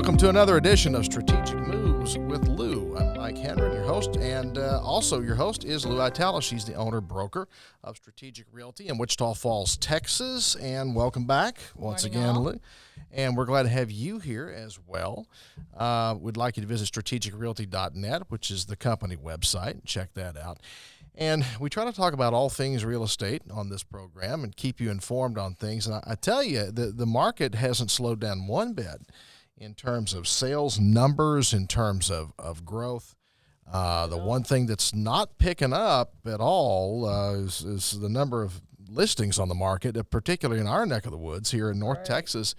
Welcome to another edition of Strategic Moves with Lou. I'm Mike Hendren, your host, and also your host is Lou Untitled. She's the owner-broker of Strategic Realty in Wichita Falls, Texas, and welcome back once again, Lou. And we're glad to have you here as well. We'd like you to visit strategicrealty.net, which is the company website. Check that out. And we try to talk about all things real estate on this program and keep you informed on things. And I tell you, the market hasn't slowed down one bit in terms of sales numbers, in terms of growth. The one thing that's not picking up at all is the number of listings on the market, particularly in our neck of the woods here in North Texas.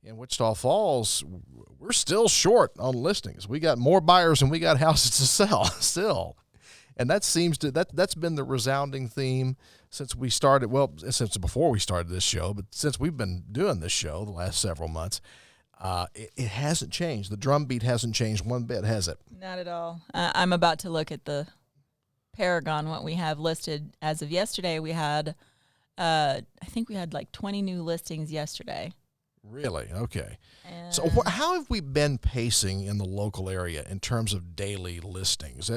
In Wichita Falls, we're still short on listings. We got more buyers than we got houses to sell still. And that's been the resounding theme since we started, since before we started this show, but since we've been doing this show the last several months. It hasn't changed. The drumbeat hasn't changed one bit, has it? Not at all. I'm about to look at the Paragon, what we have listed as of yesterday. We had, I think we had like 20 new listings yesterday. Really? Okay. And so how have we been pacing in the local area in terms of daily listings?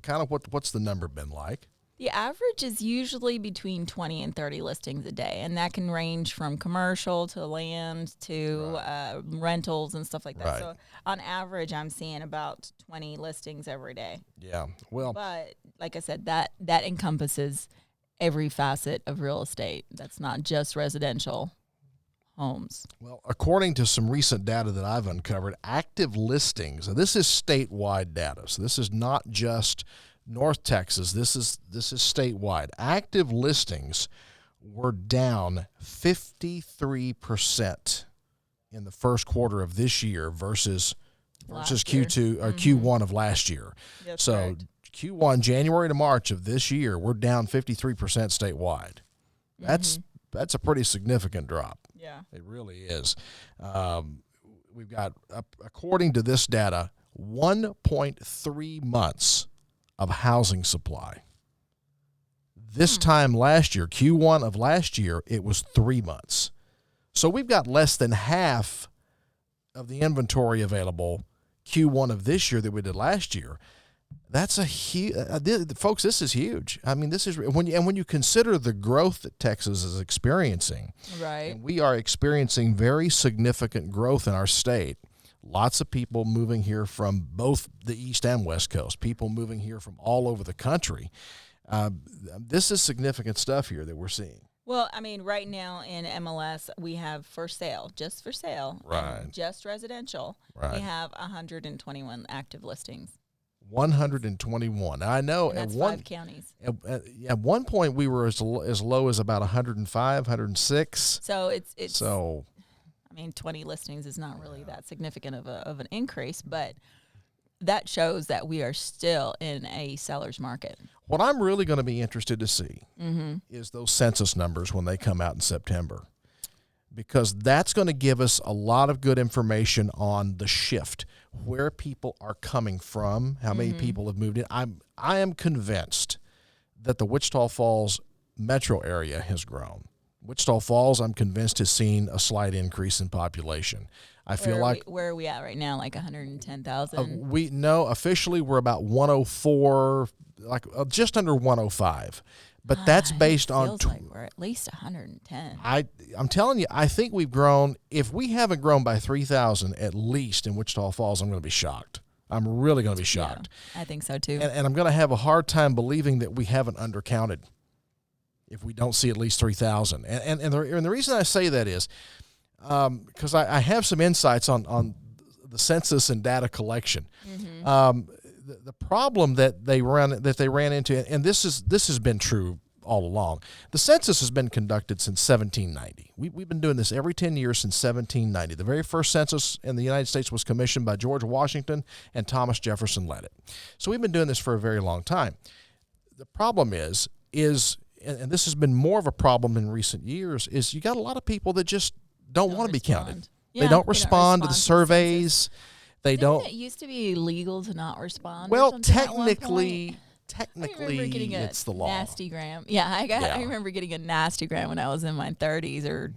Kind of what's the number been like? The average is usually between 20 and 30 listings a day, and that can range from commercial to land to rentals and stuff like that. Right. So on average, I'm seeing about 20 listings every day. Yeah, well. But like I said, that encompasses every facet of real estate. That's not just residential homes. Well, according to some recent data that I've uncovered, active listings, and this is statewide data, so this is not just North Texas, this is statewide. Active listings were down 53% in the first quarter of this year versus Q2 or Q1 of last year. That's so correct. Q1 January to March of this year, we're down 53% statewide. That's a pretty significant drop. Yeah, it really is. We've got, according to this data, 1.3 months of housing supply. This time last year, Q1 of last year, it was 3 months. So we've got less than half of the inventory available Q1 of this year that we did last year. That's a huge, folks, this is huge. I mean, this is, when you consider the growth that Texas is experiencing, right? And we are experiencing very significant growth in our state. Lots of people moving here from both the East and West Coast, people moving here from all over the country. This is significant stuff here that we're seeing. Well, I mean, right now in MLS, we have just for sale, right? Just residential. Right. We have 121 active listings. 121. I know. And that's 5 counties. At one point, we were as low as about 105, 106. So it's so. I mean, 20 listings is not really that significant of an increase, but that shows that we are still in a seller's market. What I'm really going to be interested to see is those census numbers when they come out in September, because that's going to give us a lot of good information on the shift, where people are coming from, how many people have moved in. I am convinced that the Wichita Falls metro area has grown. Wichita Falls, I'm convinced, has seen a slight increase in population. Where are we at right now? Like 110,000? Officially we're about 104, just under 105. But that's based on. Feels like we're at least 110. I'm telling you, I think we've grown. If we haven't grown by 3,000 at least in Wichita Falls, I'm going to be shocked. I'm really going to be shocked. Yeah, I think so too. And I'm going to have a hard time believing that we haven't undercounted if we don't see at least 3,000. And the reason I say that is because I have some insights on the census and data collection. The problem that they ran into, and this has been true all along. The census has been conducted since 1790. We've been doing this every 10 years since 1790. The very first census in the United States was commissioned by George Washington, and Thomas Jefferson led it. So we've been doing this for a very long time. The problem is and this has been more of a problem in recent years, is you got a lot of people that just don't want to be counted. Yeah, they don't respond to the surveys. They don't. It used to be illegal to not respond. Well, technically, it's the law. Nastygram. Yeah, I remember getting a nastygram when I was in my 30s or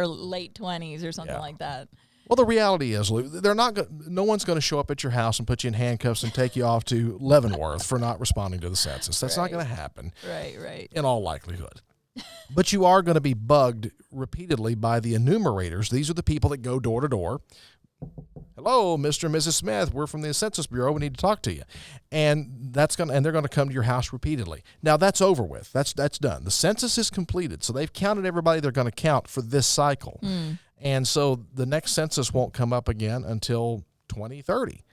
late 20s or something like that. Well, the reality is, Lou, no one's going to show up at your house and put you in handcuffs and take you off to Leavenworth for not responding to the census. That's not going to happen. Right. In all likelihood. But you are going to be bugged repeatedly by the enumerators. These are the people that go door to door. Hello, Mr. and Mrs. Smith. We're from the Census Bureau. We need to talk to you. And they're going to come to your house repeatedly. Now that's over with. That's done. The census is completed. So they've counted everybody they're going to count for this cycle. And so the next census won't come up again until 2030.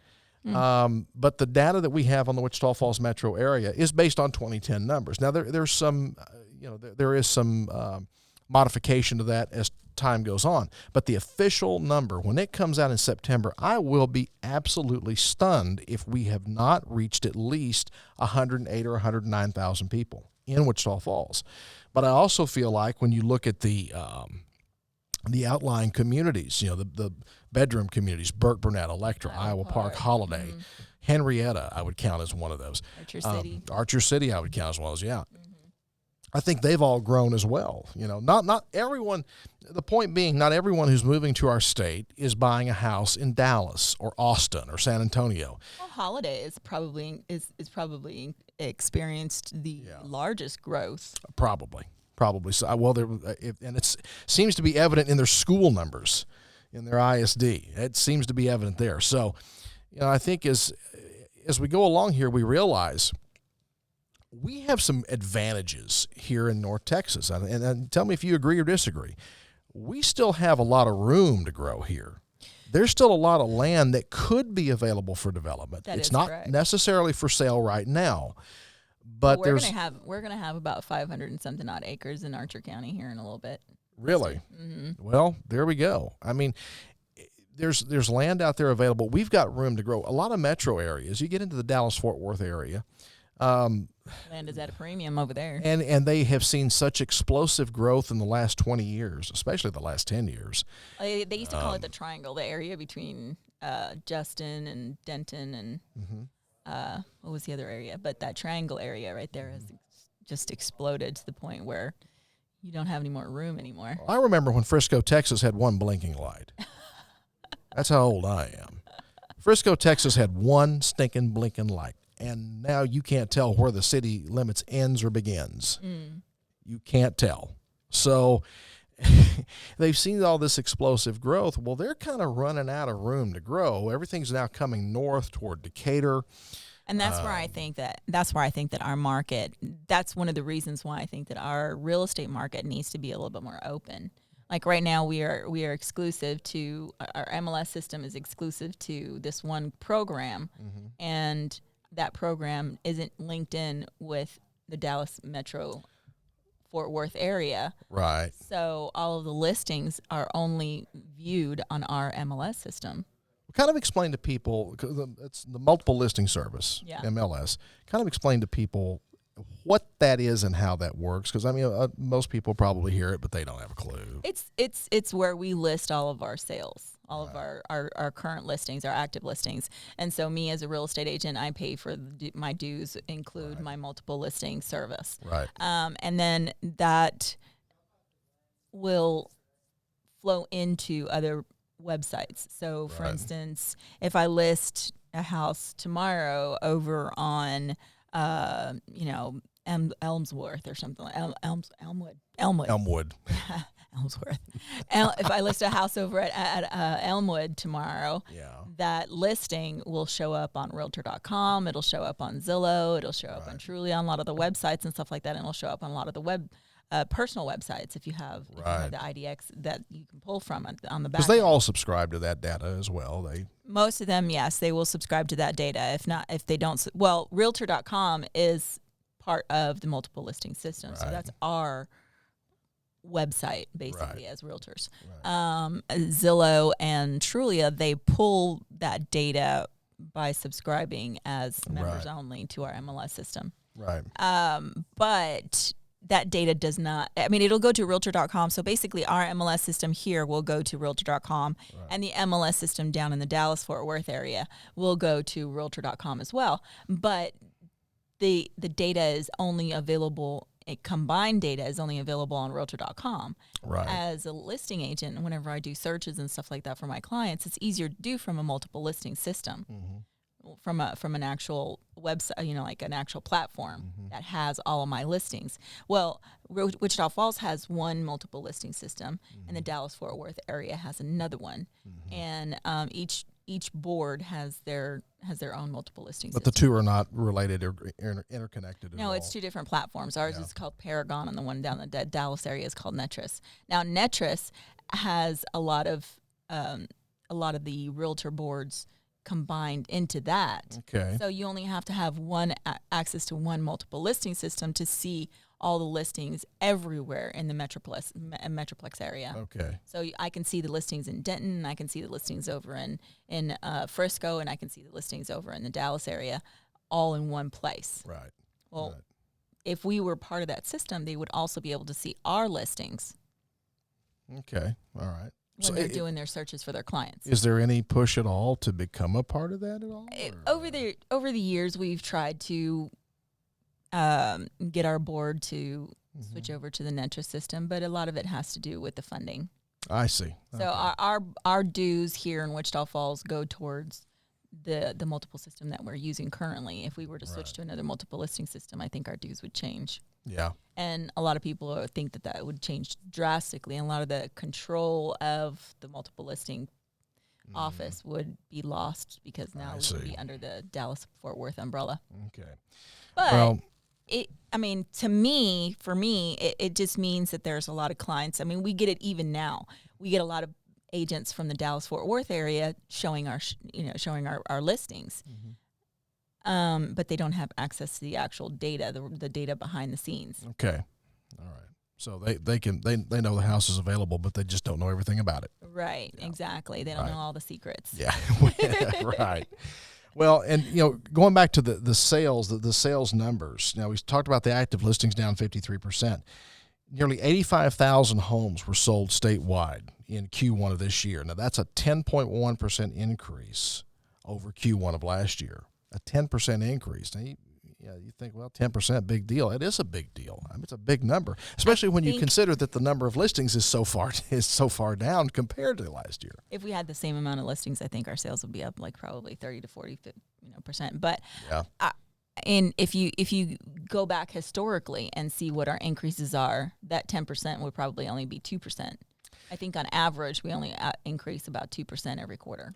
But the data that we have on the Wichita Falls metro area is based on 2010 numbers. Now there's some, there is some modification to that as time goes on. But the official number, when it comes out in September, I will be absolutely stunned if we have not reached at least 108 or 109,000 people in Wichita Falls. But I also feel like when you look at the outlying communities, the bedroom communities, Burke, Burnett, Electra, Iowa Park, Holiday, Henrietta, I would count as one of those. Archer City, I would count as one of those, yeah. I think they've all grown as well. Not everyone, the point being, not everyone who's moving to our state is buying a house in Dallas or Austin or San Antonio. Well, Holiday is probably experienced the largest growth. Probably so. Well, and it seems to be evident in their school numbers, in their ISD. It seems to be evident there. So, I think as we go along here, we realize we have some advantages here in North Texas. And tell me if you agree or disagree. We still have a lot of room to grow here. There's still a lot of land that could be available for development. It's not correct. Necessarily for sale right now. But we're gonna have about 500 and something odd acres in Archer County here in a little bit. Really? Well, there we go. I mean, there's land out there available. We've got room to grow. A lot of metro areas. You get into the Dallas-Fort Worth area. Land is at a premium over there. And they have seen such explosive growth in the last 20 years, especially the last 10 years. They used to call it the triangle, the area between Justin and Denton and what was the other area? But that triangle area right there has just exploded to the point where you don't have any more room anymore. I remember when Frisco, Texas had one blinking light. That's how old I am. Frisco, Texas had one stinking blinking light. And now you can't tell where the city limits ends or begins. You can't tell. So they've seen all this explosive growth. Well, they're kind of running out of room to grow. Everything's now coming north toward Decatur. And that's where I think that our market, that's one of the reasons why I think that our real estate market needs to be a little bit more open. Like right now we are exclusive to, our MLS system is exclusive to this one program, and that program isn't linked in with the Dallas Metro Fort Worth area. Right. So all of the listings are only viewed on our MLS system. Kind of explain to people, it's the multiple listing service, MLS, kind of explain to people what that is and how that works, because most people probably hear it, but they don't have a clue. It's where we list all of our sales, all of our current listings, our active listings. And so me as a real estate agent, I pay for my dues include my multiple listing service. Right. And then that will flow into other websites. So for instance, if I list a house tomorrow over on Elmsworth or something like Elmwood. Elmwood. Elmsworth. If I list a house over at Elmwood tomorrow, that listing will show up on Realtor.com. It'll show up on Zillow. It'll show up on Trulia, on a lot of the websites and stuff like that. And it'll show up on a lot of the personal websites if you have the IDX that you can pull from on the back. Because they all subscribe to that data as well. Most of them, yes, they will subscribe to that data. If they don't, well, Realtor.com is part of the multiple listing system, so that's our website basically as realtors. Zillow and Trulia, they pull that data by subscribing as members only to our MLS system. Right. But that data does not, it'll go to Realtor.com. So basically our MLS system here will go to Realtor.com and the MLS system down in the Dallas-Fort Worth area will go to Realtor.com as well. But the data is only available combined data is only available on Realtor.com. Right. As a listing agent, whenever I do searches and stuff like that for my clients, it's easier to do from a multiple listing system, from an actual website, like an actual platform that has all of my listings. Well, Wichita Falls has one multiple listing system, and the Dallas-Fort Worth area has another one, and each board has their own multiple listing system. But the two are not related or interconnected at all. No, it's two different platforms. Ours is called Paragon, and the one down the Dallas area is called Netris. Now, Netris has a lot of the realtor boards combined into that. Okay. So you only have to have access to one multiple listing system to see all the listings everywhere in the Metroplex area. Okay. So I can see the listings in Denton, and I can see the listings over in Frisco, and I can see the listings over in the Dallas area, all in one place. Right. Well, if we were part of that system, they would also be able to see our listings. Okay. All right. When they're doing their searches for their clients. Is there any push at all to become a part of that at all? Over the years, we've tried to get our board to switch over to the Netris system, but a lot of it has to do with the funding. I see. So our dues here in Wichita Falls go towards the multiple system that we're using currently. If we were to switch to another multiple listing system, I think our dues would change. Yeah. And a lot of people think that would change drastically, and a lot of the control of the multiple listing office would be lost because now we would be under the Dallas-Fort Worth umbrella. Okay. But to me, it just means that there's a lot of clients. I mean, we get it even now. We get a lot of agents from the Dallas-Fort Worth area showing our listings. But they don't have access to the actual data, the data behind the scenes. Okay. All right. So they know the house is available, but they just don't know everything about it. Right. Yeah. Exactly. They don't know all the secrets. Yeah. Right. Well, and going back to the sales numbers. Now, we talked about the active listings down 53%. Nearly 85,000 homes were sold statewide in Q1 of this year. Now, that's a 10.1% increase over Q1 of last year. A 10% increase. Now, you think, well, 10%, big deal. It is a big deal. I mean, it's a big number, especially when you consider that the number of listings is so far down compared to last year. If we had the same amount of listings, I think our sales would be up like probably 30 to 40%. But and if you go back historically and see what our increases are, that 10% would probably only be 2%. I think on average, we only increase about 2% every quarter.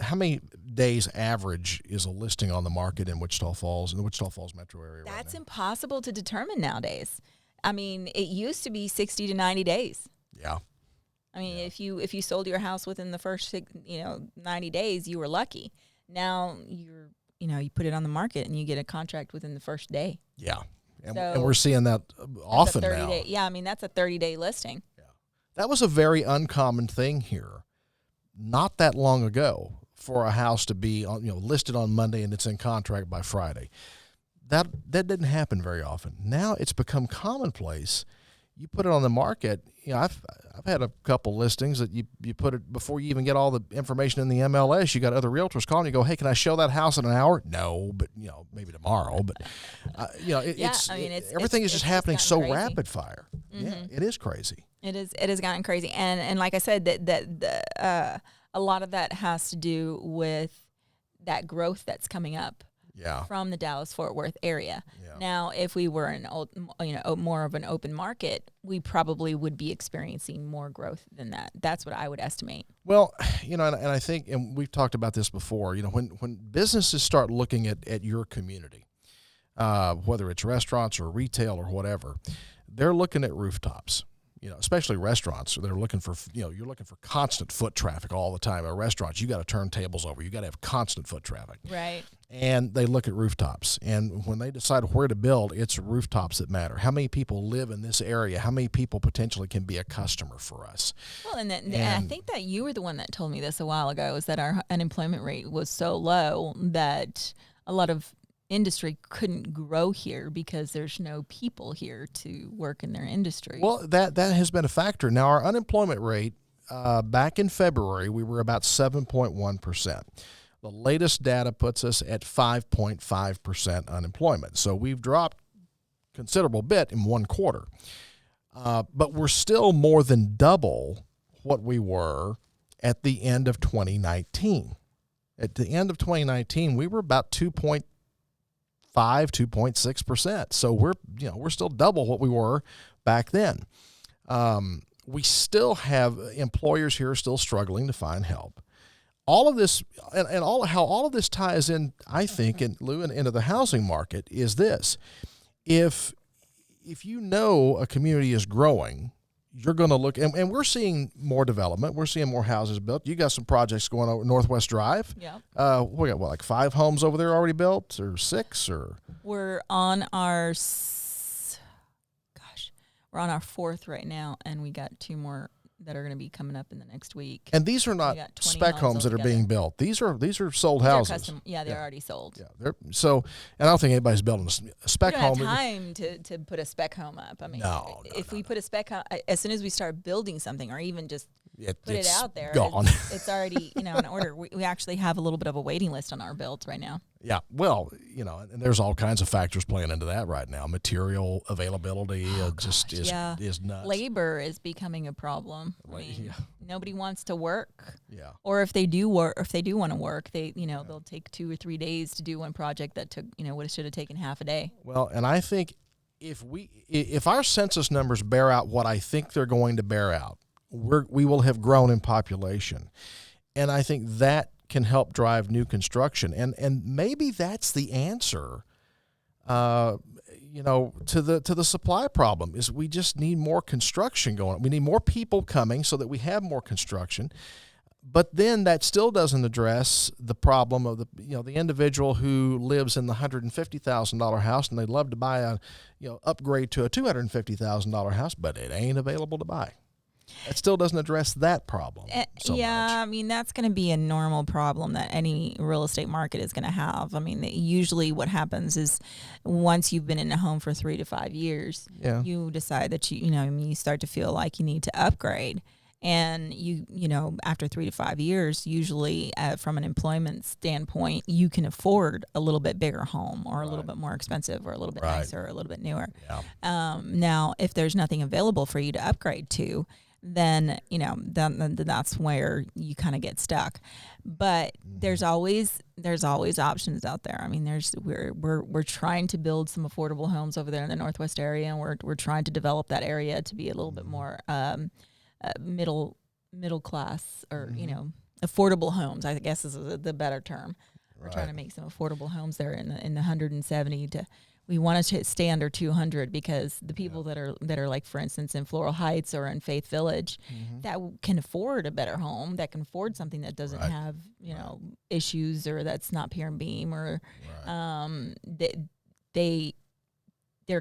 How many days average is a listing on the market in Wichita Falls, in the Wichita Falls metro area? That's impossible to determine nowadays. I mean, it used to be 60 to 90 days. Yeah. I mean, if you sold your house within the first 90 days, you were lucky. Now you put it on the market and you get a contract within the first day. Yeah. And we're seeing that often now. That's a 30-day listing. That was a very uncommon thing here, not that long ago, for a house to be listed on Monday and it's in contract by Friday. That didn't happen very often. Now it's become commonplace. You put it on the market. I've had a couple listings that you put it before you even get all the information in the MLS. You got other realtors calling you. Go, hey, can I show that house in an hour? No, but maybe tomorrow. But everything is just happening so crazy. Rapid fire. Mm-hmm. Yeah, it is crazy. It has gotten crazy, and like I said, that a lot of that has to do with that growth that's coming up. Yeah. From the Dallas-Fort Worth area. Yeah. Now, if we were in more of an open market, we probably would be experiencing more growth than that. That's what I would estimate. Well, and I think, and we've talked about this before, when businesses start looking at your community, whether it's restaurants or retail or whatever, they're looking at rooftops. Especially restaurants, they're looking for, you're looking for constant foot traffic all the time. At restaurants, you got to turn tables over. You got to have constant foot traffic. Right. And they look at rooftops. And when they decide where to build, it's rooftops that matter. How many people live in this area? How many people potentially can be a customer for us? Well, and I think that you were the one that told me this a while ago, is that our unemployment rate was so low that a lot of industry couldn't grow here because there's no people here to work in their industry. Well, that has been a factor. Now, our unemployment rate, back in February, we were about 7.1%. The latest data puts us at 5.5% unemployment. So we've dropped considerable bit in one quarter. But we're still more than double what we were at the end of 2019. At the end of 2019, we were about 2.6%. So we're still double what we were back then. We still have employers here still struggling to find help. All of this and how all of this ties in, I think, Lou, into the housing market is this. If you know a community is growing, you're going to look, and we're seeing more development. We're seeing more houses built. You got some projects going over Northwest Drive. Yeah. We got like 5 homes over there already built, or 6, or we're on our 4th right now, and we got 2 more that are going to be coming up in the next week. And these are not spec homes that are being built. These are sold houses. Custom, they're already sold. Yeah, and I don't think anybody's building a spec home. We don't have time to put a spec home up. I mean, if we put a spec home, as soon as we start building something, or even just put it out there, it's already in order. We actually have a little bit of a waiting list on our builds right now. Yeah, well, and there's all kinds of factors playing into that right now. Material availability is nuts. Labor is becoming a problem. Nobody wants to work. Yeah. Or if they do want to work, they'll take 2 or 3 days to do one project that took what should have taken half a day. Well, and I think if our census numbers bear out what I think they're going to bear out, we will have grown in population, and I think that can help drive new construction, and maybe that's the answer, to the supply problem. Is we just need more construction going on. We need more people coming so that we have more construction, but then that still doesn't address the problem of the individual who lives in the $150,000 house and they'd love to buy upgrade to a $250,000 house, but it ain't available to buy. It still doesn't address that problem. Much. I mean, that's going to be a normal problem that any real estate market is going to have. I mean, usually what happens is once you've been in a home for 3 to 5 years, you decide that you start to feel like you need to upgrade. And after 3 to 5 years, usually from an employment standpoint, you can afford a little bit bigger home, or a little bit more expensive, or a little bit nicer, or a little bit newer. Yeah. Now, if there's nothing available for you to upgrade to, then that's where you kind of get stuck. But there's always options out there. I mean, we're trying to build some affordable homes over there in the Northwest area, and we're trying to develop that area to be a little bit more middle class, or affordable homes, I guess is the better term. We're trying to make some affordable homes there in the 170 to. We want to stay under 200 because the people that are like, for instance, in Floral Heights or in Faith Village, that can afford a better home, that can afford something that doesn't have issues, or that's not pier and beam, or their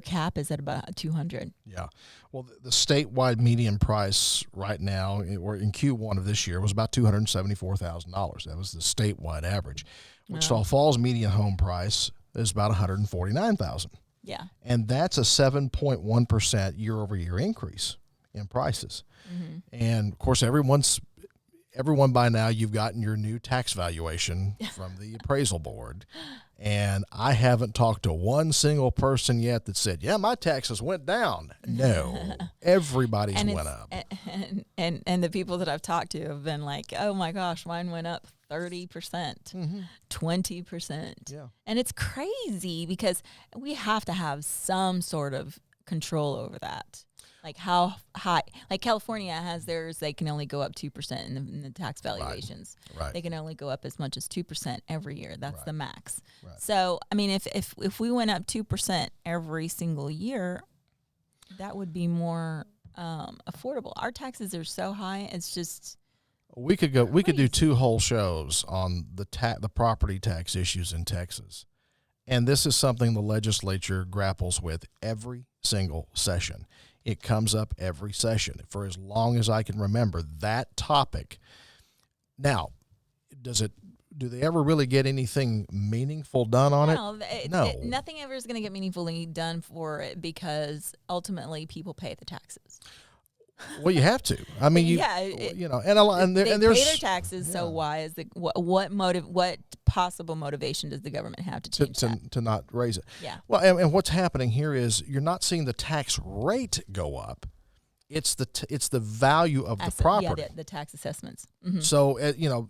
cap is at about 200. Yeah. Well, the statewide median price right now, or in Q1 of this year, was about $274,000. That was the statewide average. Wichita Falls median home price is about $149,000. Yeah. And that's a 7.1% year-over-year increase in prices. Mm-hmm. And, of course, everyone by now, you've gotten your new tax valuation from the appraisal board. And I haven't talked to one single person yet that said, yeah, my taxes went down. No, everybody's went up. And the people that I've talked to have been like, oh, my gosh, mine went up 30%, 20%. Yeah. And it's crazy because we have to have some sort of control over that. Like how high, like California has theirs, they can only go up 2% in the tax valuations. Right. They can only go up as much as 2% every year. That's the max. Right. So, I mean, if we went up 2% every single year, that would be more affordable. Our taxes are so high, it's just we could do 2 whole shows on the property tax issues in Texas. And this is something the legislature grapples with every single session. It comes up every session for as long as I can remember, that topic. Now, do they ever really get anything meaningful done on it? No. Nothing ever is going to get meaningfully done for it because ultimately people pay the taxes. Well, you have to. I mean, they there's pay their taxes. So why is what possible motivation does the government have to change that? to not raise it? Yeah. Well, and what's happening here is you're not seeing the tax rate go up. It's the value of the property. Yeah, the tax assessments. Mm-hmm. So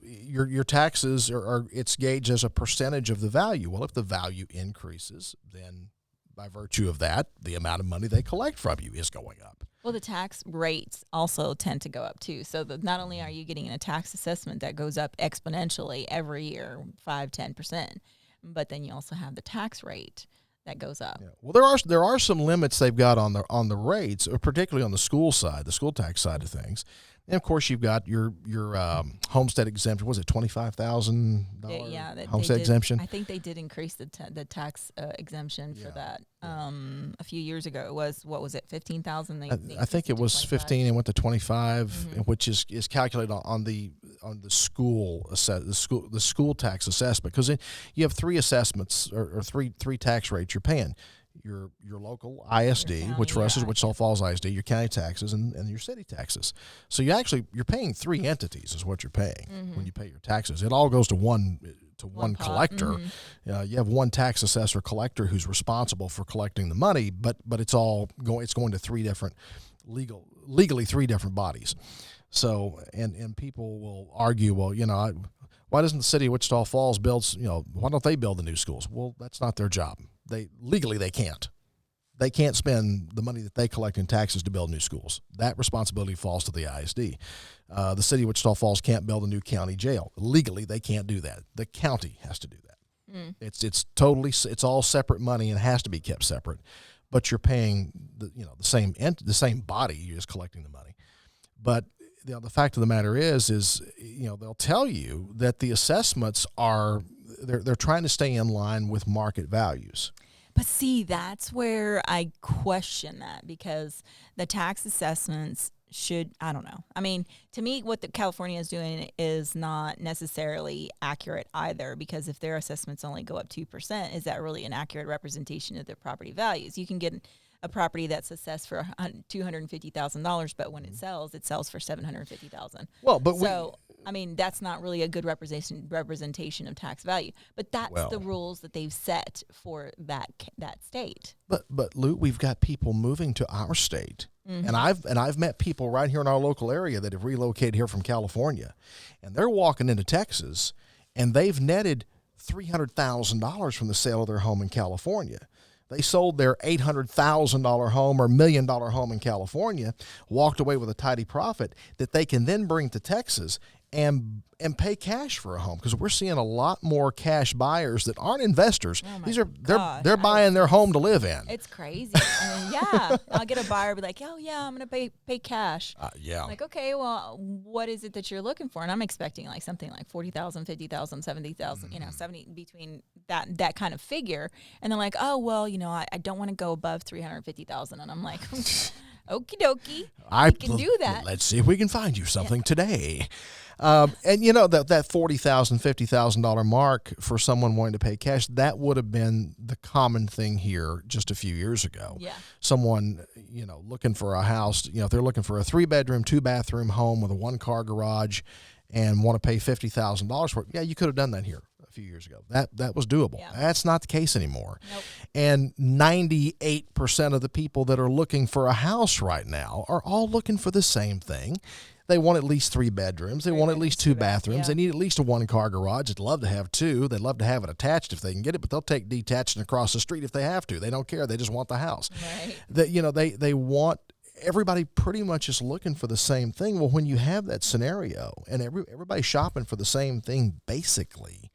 your taxes are it's gauged as a percentage of the value. Well, if the value increases, then by virtue of that, the amount of money they collect from you is going up. Well, the tax rates also tend to go up too. So not only are you getting a tax assessment that goes up exponentially every year, 5-10%, but then you also have the tax rate that goes up. Yeah. Well, there are some limits they've got on the rates, particularly on the school side, the school tax side of things. And of course, you've got your homestead exemption. Was it $25,000? Yeah, homestead exemption. I think they did increase the tax exemption for that a few years ago. It was, what was it, 15,000? I think it was 15 and went to 25, which is calculated on the school tax assessment, because you have three assessments or three tax rates you're paying. Your local ISD, county, which for us is Wichita Falls ISD, your county taxes, and your city taxes. So you're paying three entities is what you're paying when you pay your taxes. It all goes to one collector. You have one tax assessor collector who's responsible for collecting the money, but it's going to three different legally three different bodies. So and people will argue, well, why doesn't the city of Wichita Falls why don't they build the new schools? Well, that's not their job. They can't. They can't spend the money that they collect in taxes to build new schools. That responsibility falls to the ISD. The city of Wichita Falls can't build a new county jail. Legally, they can't do that. The county has to do that. It's all separate money and has to be kept separate. But you're paying the same body. You're just collecting the money. But the fact of the matter is they'll tell you that the assessments they're trying to stay in line with market values. But see, that's where I question that, because the tax assessments I don't know. I mean, to me, what California is doing is not necessarily accurate either, because if their assessments only go up 2%, is that really an accurate representation of their property values? You can get a property that's assessed for $250,000, but when it sells for $750,000. Well, but that's not really a good representation of tax value. But that's the rules that they've set for that state. But Lou, we've got people moving to our state, and I've met people right here in our local area that have relocated here from California, and they're walking into Texas, and they've netted $300,000 from the sale of their home in California. They sold their $800,000 home or $1 million home in California, walked away with a tidy profit that they can then bring to Texas and pay cash for a home, because we're seeing a lot more cash buyers that aren't investors. They're buying their home to live in. It's crazy. I'll get a buyer be like, oh yeah, I'm gonna pay cash. Like, okay, well, what is it that you're looking for? And I'm expecting like something like 40,000, 50,000, 70,000, 70 between that kind of figure. And they're like, oh well, I don't want to go above 350,000. And I'm like, okie dokie, we can do that. Let's see if we can find you something today. And that $40,000, $50,000 mark for someone wanting to pay cash, that would have been the common thing here just a few years ago. Yeah. Someone, looking for a house, if they're looking for a 3-bedroom, 2-bathroom home with a 1-car garage and want to pay $50,000 for it, yeah, you could have done that here a few years ago. That was doable. Yeah. That's not the case anymore. Nope. And 98% of the people that are looking for a house right now are all looking for the same thing. They want at least 3 bedrooms. They want at least 2 bathrooms. Yeah. They need at least a 1-car garage. They'd love to have 2. They'd love to have it attached if they can get it, but they'll take detached and across the street if they have to. They don't care. They just want the house. Right. They want, everybody pretty much is looking for the same thing. Well, when you have that scenario and everybody's shopping for the same thing, basically,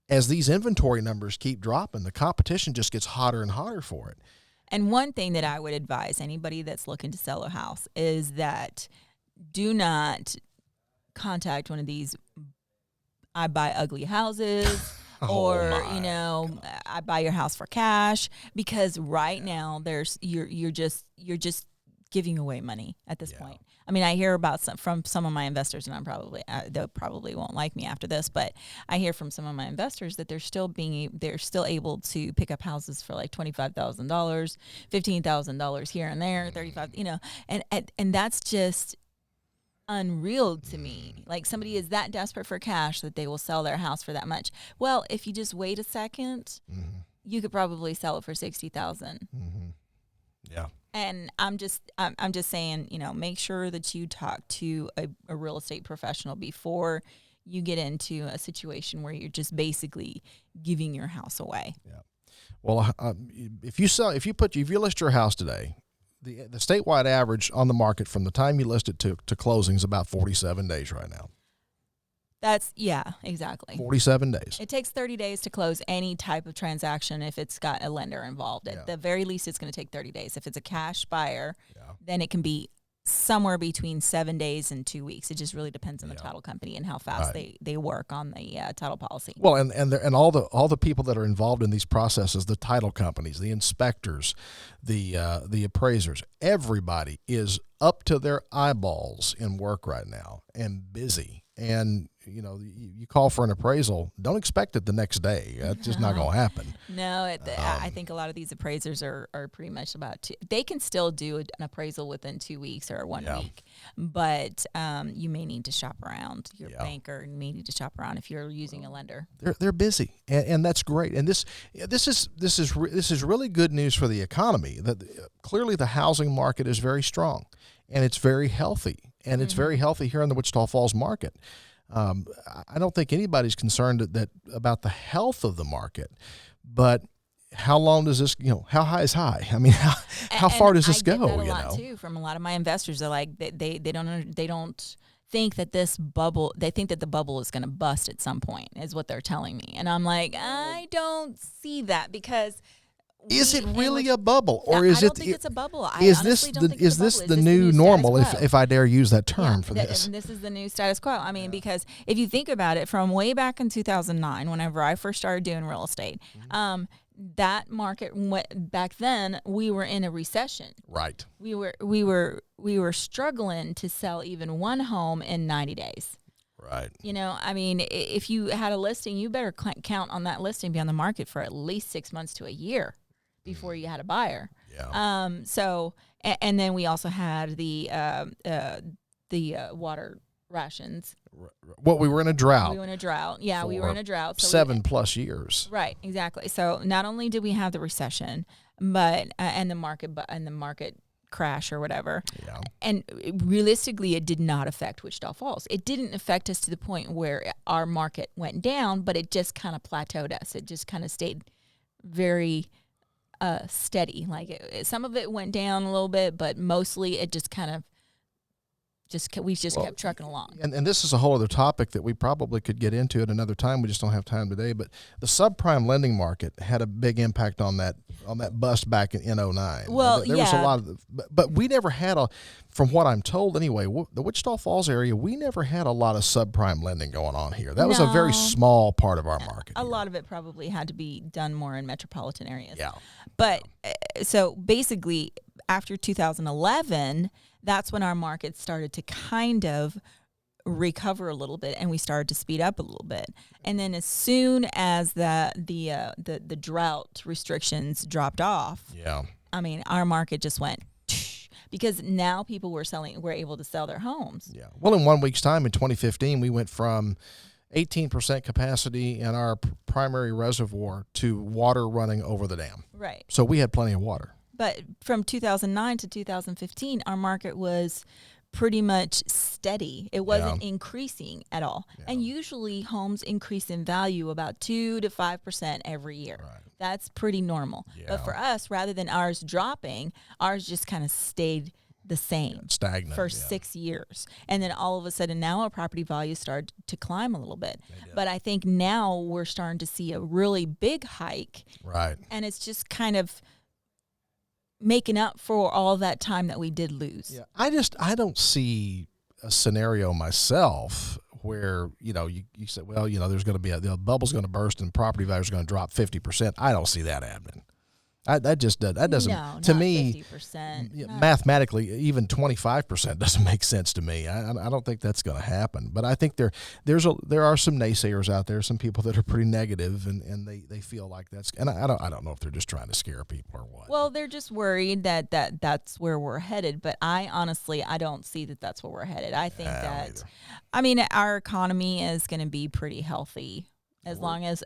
as these inventory numbers keep dropping, the competition just gets hotter and hotter for it. And one thing that I would advise anybody that's looking to sell a house is that do not contact one of these I buy ugly houses or I buy your house for cash, because right now you're just giving away money at this point. I mean, I hear about from some of my investors, and they probably won't like me after this, but I hear from some of my investors that they're still able to pick up houses for like $25,000, $15,000 here and there, 35, and that's just unreal to me. Like, somebody is that desperate for cash that they will sell their house for that much. Well, if you just wait a second, you could probably sell it for $60,000. Yeah. And I'm just saying, make sure that you talk to a real estate professional before you get into a situation where you're just basically giving your house away. Yeah. Well, if you list your house today, the statewide average on the market from the time you list it to closing is about 47 days right now. Exactly. 47 days. It takes 30 days to close any type of transaction if it's got a lender involved. At the very least, it's going to take 30 days. If it's a cash buyer, then it can be somewhere between 7 days and 2 weeks. It just really depends on the title company and how fast they work on the title policy. Well, and all the people that are involved in these processes, the title companies, the inspectors, the appraisers, everybody is up to their eyeballs in work right now and busy. And you call for an appraisal, don't expect it the next day. That's just not going to happen. No, I think a lot of these appraisers are pretty much they can still do an appraisal within 2 weeks or 1 week, but you may need to shop around. Your banker may need to shop around if you're using a lender. They're busy, and that's great. And this is really good news for the economy. That clearly the housing market is very strong, and it's very healthy, and it's very healthy here in the Wichita Falls market. I don't think anybody's concerned about the health of the market, but how long does this, how high is high? I mean, how far does this go? I get that a lot too from a lot of my investors. They're like, they don't think that they think that the bubble is going to bust at some point, is what they're telling me. And I'm like, I don't see that, because is it really a bubble, or is I don't think it's a bubble. Is this the new normal, if I dare use that term for this? And this is the new status quo. I mean, because if you think about it, from way back in 2009, whenever I first started doing real estate, that market back then, we were in a recession. Right. We were struggling to sell even one home in 90 days. Right. I mean, if you had a listing, you better count on that listing be on the market for at least 6 months to a year before you had a buyer. Yeah. So, and then we also had the water rations. Well, we were in a drought. We were in a drought. Yeah, we were in a drought. So 7+ years. Right, exactly. So not only did we have the recession, but and the market crash or whatever. Yeah. And realistically, it did not affect Wichita Falls. It didn't affect us to the point where our market went down, but it just kind of plateaued us. It just kind of stayed very steady. Like some of it went down a little bit, but mostly it just kind of kept trucking along. And this is a whole other topic that we probably could get into at another time. We just don't have time today. But the subprime lending market had a big impact on that bust back in 2009. Well, there was a lot of, but we never had from what I'm told anyway, the Wichita Falls area, we never had a lot of subprime lending going on here. That was a very small part of our market. A lot of it probably had to be done more in metropolitan areas. Yeah. But so basically, after 2011, that's when our market started to kind of recover a little bit, and we started to speed up a little bit. And then as soon as the drought restrictions dropped off, I mean, our market just went, because now people were able to sell their homes. Yeah. Well, in 1 week's time, in 2015, we went from 18% capacity in our primary reservoir to water running over the dam. Right. So we had plenty of water. But from 2009 to 2015, our market was pretty much steady. It wasn't increasing at all. Yeah. And usually homes increase in value about 2 to 5% every year. Right. That's pretty normal. Yeah. But for us, rather than ours dropping, ours just kind of stayed the same, stagnant for 6 years. And then all of a sudden now our property values started to climb a little bit. But I think now we're starting to see a really big hike. Right. And it's just kind of making up for all that time that we did lose. Yeah. I don't see a scenario myself where, you said, well, there's going to be the bubble's going to burst and property values are going to drop 50%. I don't see that happening. That doesn't, No, to not me, 50%. mathematically, even 25% doesn't make sense to me. I don't think that's going to happen. But I think there are some naysayers out there, some people that are pretty negative, and they feel like that's, and I don't know if they're just trying to scare people or what. Well, they're just worried that's where we're headed. But I honestly, I don't see that that's where we're headed. I think I mean, our economy is going to be pretty healthy as long as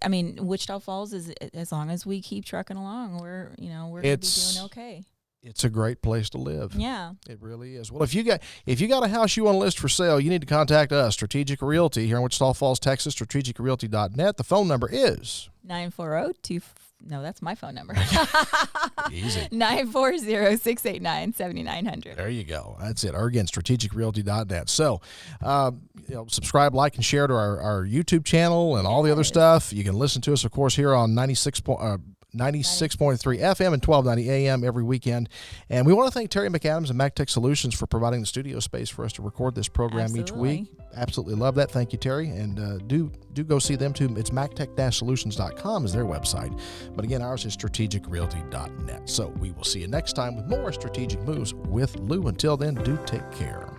I mean, Wichita Falls is, as long as we keep trucking along, we're going to be doing okay. It's a great place to live. Yeah. It really is. Well, if you got a house you want to list for sale, you need to contact us, Strategic Realty, here in Wichita Falls, Texas, strategicrealty.net. The phone number is 940-2. No, that's my phone number. Easy. 940-689-7900. There you go. That's it. Or again, strategicrealty.net. So, subscribe, like, and share to our YouTube channel and all the other stuff. You can listen to us, of course, here on 96.3 FM and 1290 AM every weekend. And we want to thank Terry McAdams and MacTech Solutions for providing the studio space for us to record this program each week. Absolutely love that. Thank you, Terry. And do go see them too. It's mactech-solutions.com is their website. But again, ours is strategicrealty.net. So we will see you next time with more strategic moves with Lou. Until then, do take care.